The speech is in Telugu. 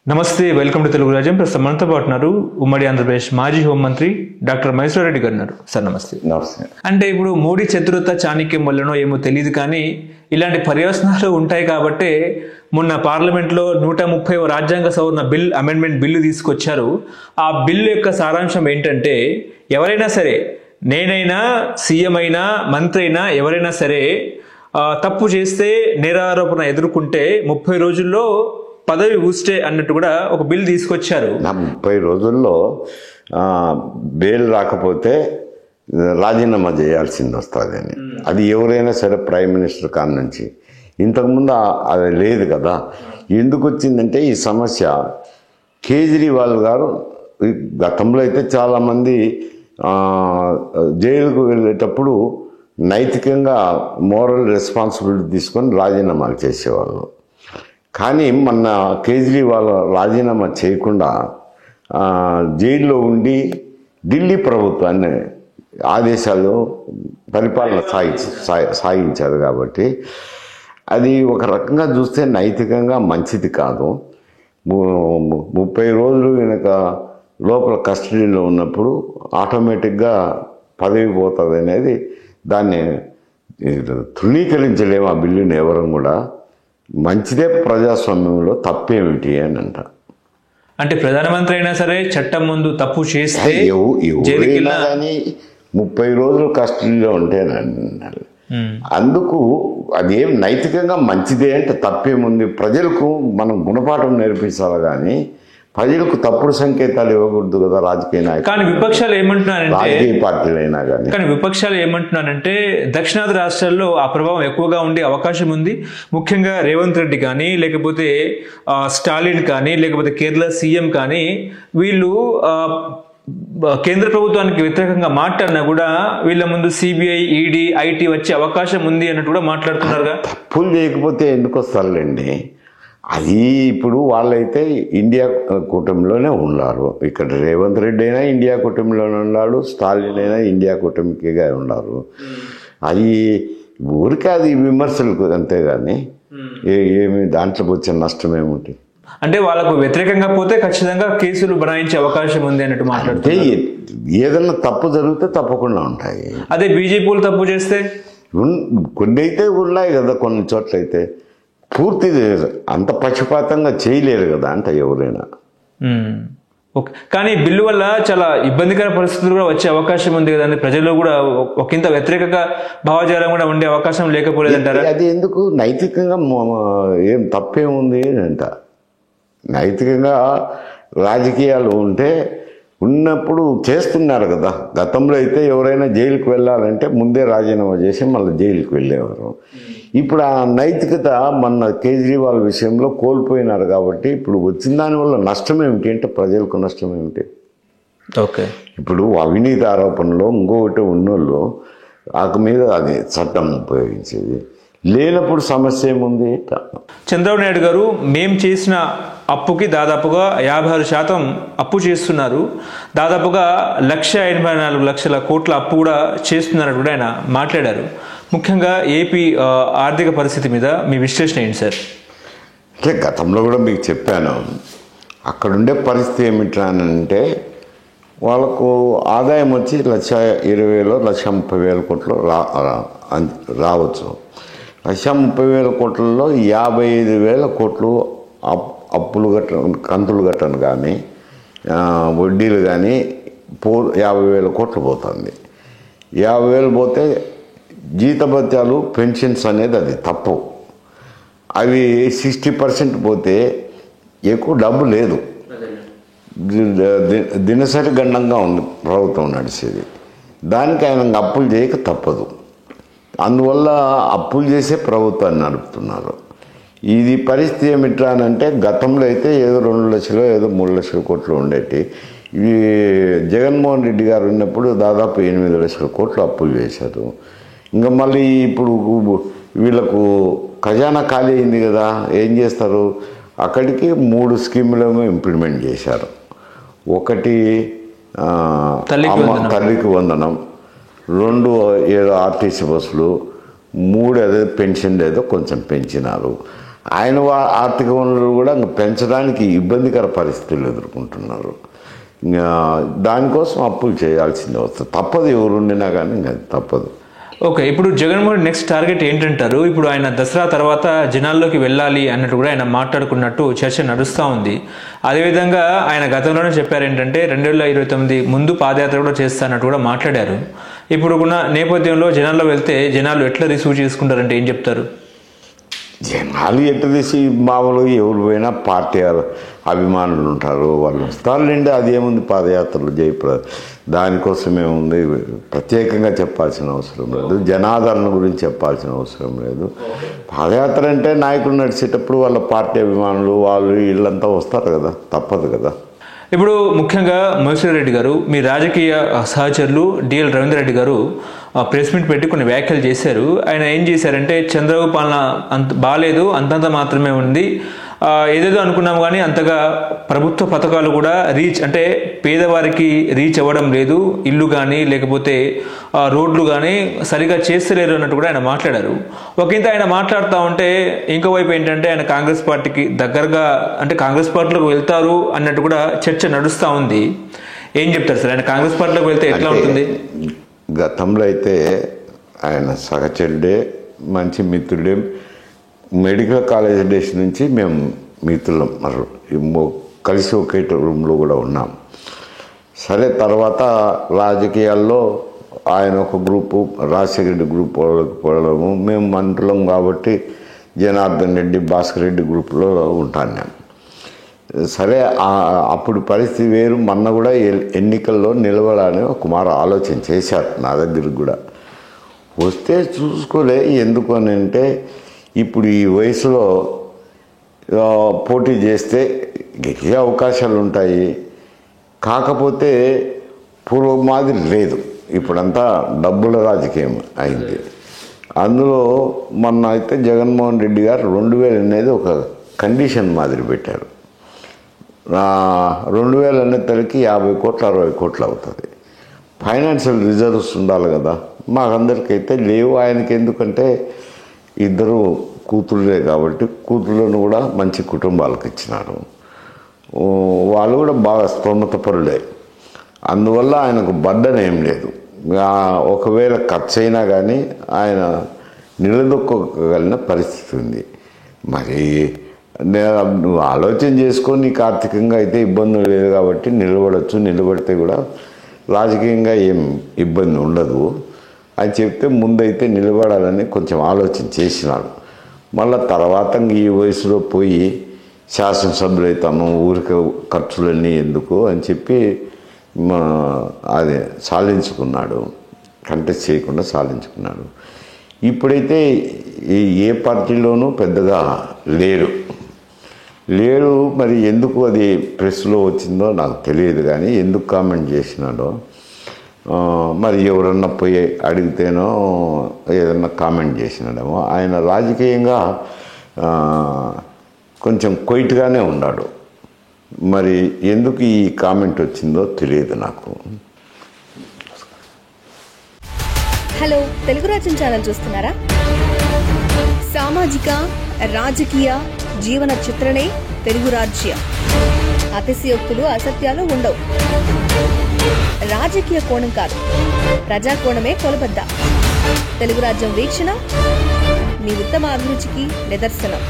నమస్తే, వెల్కమ్ టు తెలుగు రాజ్యం. ప్రస్తుతం మనతో పాటు ఉన్నారు ఉమ్మడి ఆంధ్రప్రదేశ్ మాజీ హోంమంత్రి డాక్టర్ మహేశ్వర్ రెడ్డి గారు ఉన్నారు. సార్ నమస్తే. నమస్తే. అంటే ఇప్పుడు మోడీ చతురత చాణక్యం వల్లనో ఏమో తెలియదు, కానీ ఇలాంటి పర్యవసనాలు ఉంటాయి కాబట్టి మొన్న పార్లమెంట్లో 130వ రాజ్యాంగ సవరణ అమెండ్మెంట్ బిల్లు తీసుకొచ్చారు. ఆ బిల్లు యొక్క సారాంశం ఏంటంటే, ఎవరైనా సరే, నేనైనా సీఎం అయినా మంత్రి అయినా ఎవరైనా సరే తప్పు చేస్తే నేరారోపణ ఎదుర్కొంటే 30 రోజుల్లో పదవి ఊస్తే అన్నట్టు కూడా ఒక బిల్ తీసుకొచ్చారు. 30 రోజుల్లో బెయిల్ రాకపోతే రాజీనామా చేయాల్సింది వస్తుందని. అది ఎవరైనా సరే, ప్రైమ్ మినిస్టర్ కాడ నుంచి. ఇంతకుముందు అది లేదు కదా. ఎందుకు వచ్చిందంటే ఈ సమస్య, కేజ్రీవాల్ గారు గతంలో అయితే చాలామంది జైలుకు వెళ్ళేటప్పుడు నైతికంగా మోరల్ రెస్పాన్సిబిలిటీ తీసుకొని రాజీనామాలు చేసేవాళ్ళు. కానీ మొన్న కేజ్రీవాల్ రాజీనామా చేయకుండా జైల్లో ఉండి ఢిల్లీ ప్రభుత్వాన్ని ఆదేశాలు పరిపాలన సాగించారు. కాబట్టి అది ఒక రకంగా చూస్తే నైతికంగా మంచిది కాదు. 30 రోజులు వెనుక లోపల కస్టడీలో ఉన్నప్పుడు ఆటోమేటిక్గా పదవి పోతుంది అనేది, దాన్ని తృణీకరించలేము ఆ బిల్లుని ఎవరు కూడా. మంచిదే ప్రజాస్వామ్యంలో, తప్పేమిటి అని అంట. అంటే ప్రధానమంత్రి అయినా సరే చట్టం ముందు తప్పు చేస్తే ఎవరైనా కానీ 30 రోజులు కస్టడీలో ఉంటేనండి. అందుకు అదేం నైతికంగా మంచిదే అంటే తప్పేముంది. ప్రజలకు మనం గుణపాఠం నేర్పించాలి, కానీ ప్రజలకు తప్పుడు సంకేతాలు ఇవ్వకూడదు కదా రాజకీయ నాయకులు. కానీ విపక్షాలు ఏమంటున్నారంటే, రాజకీయ పార్టీలైనా కానీ విపక్షాలు ఏమంటున్నారంటే దక్షిణాది రాష్ట్రాల్లో ఆ ప్రభావం ఎక్కువగా ఉండే అవకాశం ఉంది. ముఖ్యంగా రేవంత్ రెడ్డి కానీ, లేకపోతే స్టాలిన్ కానీ, లేకపోతే కేరళ సీఎం కానీ, వీళ్ళు కేంద్ర ప్రభుత్వానికి వ్యతిరేకంగా మాట్లాడినా కూడా వీళ్ళ ముందు సిబిఐ, ఈడీ, ఐటీ వచ్చే అవకాశం ఉంది అన్నట్టు కూడా మాట్లాడుతున్నారుగా. తప్పులు చేయకపోతే ఎందుకు వస్తారులేండి. అది ఇప్పుడు వాళ్ళైతే ఇండియా కూటమిలోనే ఉన్నారు. ఇక్కడ రేవంత్ రెడ్డి అయినా ఇండియా కూటమిలోనే ఉన్నాడు, స్టాలిన్ అయినా ఇండియా కూటమికిగా ఉన్నారు. అది ఊరికే అది విమర్శలకు అంతేగాని ఏమి దాంట్లోకి వచ్చే నష్టం ఏముంటుంది. అంటే వాళ్ళకు వ్యతిరేకంగా పోతే ఖచ్చితంగా కేసులు బనాయించే అవకాశం ఉంది అన్నట్టు మాట్లాడితే, ఏదన్నా తప్పు జరిగితే తప్పకుండా ఉంటాయి. అదే బీజేపీలు తప్పు చేస్తే కొన్ని అయితే ఉన్నాయి కదా, కొన్ని చోట్ల అయితే పూర్తి అంత పక్షపాతంగా చేయలేరు కదా అంట ఎవరైనా. ఓకే, కానీ బిల్లు వల్ల చాలా ఇబ్బందికర పరిస్థితులు కూడా వచ్చే అవకాశం ఉంది కదండి. ప్రజల్లో కూడా ఒకంత వ్యతిరేక భావజాలం కూడా ఉండే అవకాశం లేకపోలేదంటారా? అది ఎందుకు నైతికంగా ఏం తప్పేముంది అంట. నైతికంగా రాజకీయాలు ఉన్నప్పుడు చేస్తున్నారు కదా. గతంలో అయితే ఎవరైనా జైలుకు వెళ్ళాలంటే ముందే రాజీనామా చేసి మళ్ళీ జైలుకి వెళ్ళేవారు. ఇప్పుడు ఆ నైతికత మన కేజ్రీవాల్ విషయంలో కోల్పోయినారు. కాబట్టి ఇప్పుడు వచ్చిన దానివల్ల నష్టం ఏమిటి అంటే, ప్రజలకు నష్టం ఏమిటి? ఓకే, ఇప్పుడు అవినీతి ఆరోపణలో ఇంకొకటి ఉన్నోళ్ళు ఆకు మీద అది చట్టం ఉపయోగించేది లేనప్పుడు సమస్య ఏముంది? చంద్రబాబు నాయుడు గారు మేము చేసిన అప్పుకి దాదాపుగా 56% అప్పు చేస్తున్నారు, దాదాపుగా 1,84,00,000 కోట్ల అప్పు కూడా చేస్తున్నారని కూడా ఆయన మాట్లాడారు. ముఖ్యంగా ఏపీ ఆర్థిక పరిస్థితి మీద మీ విశ్లేషణ ఏంటి సార్? అంటే గతంలో కూడా మీకు చెప్పాను, అక్కడుండే పరిస్థితి ఏమిటంటే వాళ్ళకు ఆదాయం వచ్చి 1,20,000 1,30,000 కోట్లు రావచ్చు. 1,30,000 కోట్లలో 55,000 కోట్లు అప్పులు కంతులు కట్టను కానీ వడ్డీలు కానీ 50,000 కోట్లు పోతుంది. 50,000 పోతే జీతభత్యాలు, పెన్షన్స్ అనేది అది తప్పు. అవి 60% పోతే ఎక్కువ డబ్బు లేదు. దినసరి గండంగా ఉంది ప్రభుత్వం నడిచేది. దానికి ఆయన అప్పులు చేయక తప్పదు. అందువల్ల అప్పులు చేసే ప్రభుత్వాన్ని నడుపుతున్నారు. ఇది పరిస్థితి ఏమిట్రానంటే, గతంలో అయితే ఏదో 2 లక్షలు ఏదో 3 లక్షల కోట్లు ఉండేవి. ఇవి జగన్మోహన్ రెడ్డి గారు ఉన్నప్పుడు దాదాపు 8 లక్షల కోట్లు అప్పులు చేశారు. ఇంకా మళ్ళీ ఇప్పుడు వీళ్ళకు ఖజానా ఖాళీ అయింది కదా, ఏం చేస్తారు? అక్కడికి 3 స్కీములేమో ఇంప్లిమెంట్ చేశారు. ఒకటి తల్లికి వందనం, 2 ఏదో ఆర్టీసీ బస్సులు, 3 ఏదో పెన్షన్ ఏదో కొంచెం పెంచినారు. ఆయన ఆర్థిక వనరులు కూడా ఇంకా పెంచడానికి ఇబ్బందికర పరిస్థితులు ఎదుర్కొంటున్నారు. ఇంకా దానికోసం అప్పులు చేయాల్సిందే వస్తుంది, తప్పదు. ఎవరుండినా కానీ ఇంకా తప్పదు. ఓకే, ఇప్పుడు జగన్మోహన్ నెక్స్ట్ టార్గెట్ ఏంటంటారు? ఇప్పుడు ఆయన దసరా తర్వాత జనాల్లోకి వెళ్ళాలి అన్నట్టు కూడా ఆయన మాట్లాడుకున్నట్టు చర్చ నడుస్తూ ఉంది. అదేవిధంగా ఆయన గతంలోనే చెప్పారు ఏంటంటే 2029 ముందు పాదయాత్ర కూడా చేస్తానట్టు కూడా మాట్లాడారు. ఇప్పుడు ఉన్న నేపథ్యంలో జనాల్లో వెళ్తే జనాలు ఎట్లా రిసీవ్ చేసుకుంటారంటే ఏం చెప్తారు? జనాలు ఎట్టు తీసి మామూలుగా ఎవరు పోయినా పార్టీ అభిమానులు ఉంటారు, వాళ్ళు వస్తారులేండి. అదేముంది, పాదయాత్రలు దానికోసం ఏముంది, ప్రత్యేకంగా చెప్పాల్సిన అవసరం లేదు, జనాదరణ గురించి చెప్పాల్సిన అవసరం లేదు. పాదయాత్ర అంటే నాయకులు నడిచేటప్పుడు వాళ్ళ పార్టీ అభిమానులు వాళ్ళు వీళ్ళంతా వస్తారు కదా, తప్పదు కదా. ఇప్పుడు ముఖ్యంగా మహేశ్వర్ రెడ్డి గారు, మీ రాజకీయ సహచరులు డిఎల్ రవీందర్ రెడ్డి గారు ప్రెస్ మీట్ పెట్టి కొన్ని వ్యాఖ్యలు చేశారు. ఆయన ఏం చేశారంటే చంద్రబాబు పాలన అంత బాగాలేదు, అంతంత మాత్రమే ఉంది, ఏదేదో అనుకున్నాం కానీ అంతగా ప్రభుత్వ పథకాలు కూడా అంటే పేదవారికి రీచ్ అవ్వడం లేదు, ఇల్లు కానీ లేకపోతే రోడ్లు కానీ సరిగా చేస్తలేరు అన్నట్టు కూడా ఆయన మాట్లాడారు. ఒకంత ఆయన మాట్లాడుతూ ఉంటే ఇంకోవైపు ఏంటంటే ఆయన కాంగ్రెస్ పార్టీకి దగ్గరగా అంటే కాంగ్రెస్ పార్టీలోకి వెళ్తారు అన్నట్టు కూడా చర్చ నడుస్తూ ఉంది. ఏం చెప్తారు సార్, ఆయన కాంగ్రెస్ పార్టీలోకి వెళ్తే ఎట్లా ఉంటుంది? గతంలో అయితే ఆయన సహచరుడే, మంచి మిత్రుడే. మెడికల్ కాలేజ్ డేస్ నుంచి మేము మిత్రులం, కలిసి ఒకే రూమ్లో కూడా ఉన్నాం. సరే, తర్వాత రాజకీయాల్లో ఆయన ఒక గ్రూపు, రాజశేఖర రెడ్డి గ్రూప్ పోవడము, మేము మంత్రులం కాబట్టి జనార్దన్ రెడ్డి, భాస్కర్ రెడ్డి గ్రూప్లో ఉంటాను నేను. సరే, అప్పుడు పరిస్థితి వేరు. మొన్న కూడా ఎన్నికల్లో నిలబడాలని ఒక మారు ఆలోచన చేశారు నా దగ్గరికి కూడా వస్తే. చూసుకోలే, ఎందుకు అని అంటే ఇప్పుడు ఈ వయసులో పోటీ చేస్తే గెలిచే అవకాశాలు ఉంటాయి, కాకపోతే పూర్వం మాదిరి లేదు, ఇప్పుడంతా డబ్బుల రాజకీయం అయింది. అందులో మొన్న అయితే జగన్మోహన్ రెడ్డి గారు 2000 అనేది ఒక కండిషన్ మాదిరి పెట్టారు. 2000 అనే తలకి 50 కోట్లు 60 కోట్లు అవుతుంది. ఫైనాన్షియల్ రిజర్వ్స్ ఉండాలి కదా, మాకందరికైతే లేవు. ఆయనకి ఎందుకంటే ఇద్దరు కూతుళ్ళే కాబట్టి కూతుళ్ళను కూడా మంచి కుటుంబాలకు ఇచ్చినారు, వాళ్ళు కూడా బాగా స్తోమత పరులే. అందువల్ల ఆయనకు బర్డన్ ఏం లేదు. ఒకవేళ ఖర్చు అయినా కానీ ఆయన నిలదొక్కగలిగిన పరిస్థితి ఉంది. మరి నువ్వు ఆలోచన చేసుకొని నీకు ఆర్థికంగా అయితే ఇబ్బంది లేదు కాబట్టి నిలబడచ్చు, నిలబడితే కూడా రాజకీయంగా ఏం ఇబ్బంది ఉండదు అని చెప్తే ముందైతే నిలబడాలని కొంచెం ఆలోచన చేసినాడు. మళ్ళీ తర్వాత ఈ వయసులో పోయి శాసనసభ్యులు అవుతాను, ఊరికి ఖర్చులన్నీ ఎందుకు అని చెప్పి అదే సాధించుకున్నాడు, కంటెస్ట్ చేయకుండా సాధించుకున్నాడు. ఇప్పుడైతే ఏ పార్టీలోనూ పెద్దగా లేడు. మరి ఎందుకు అది ప్రెస్లో వచ్చిందో నాకు తెలియదు, కానీ ఎందుకు కామెంట్ చేసినాడో మరి ఎవరన్నా పోయి అడిగితేనో ఏదన్నా కామెంట్ చేసినాడేమో. ఆయన రాజకీయంగా కొంచెం క్వైట్గానే ఉన్నాడు. మరి ఎందుకు ఈ కామెంట్ వచ్చిందో తెలియదు నాకు. హలో, తెలుగు రాజ్యం ఛానల్ చూస్తున్నారా? సామాజిక రాజకీయ జీవన చిత్రణే తెలుగు రాజ్యం. అతిశయోక్తులు అసత్యాలు ఉండవు. రాజకీయ కోణం కాదు, ప్రజా కోణమే కొలబద్ద. తెలుగు రాజ్యం వీక్షణ మీ ఉత్తమ అభిరుచికి నిదర్శనం.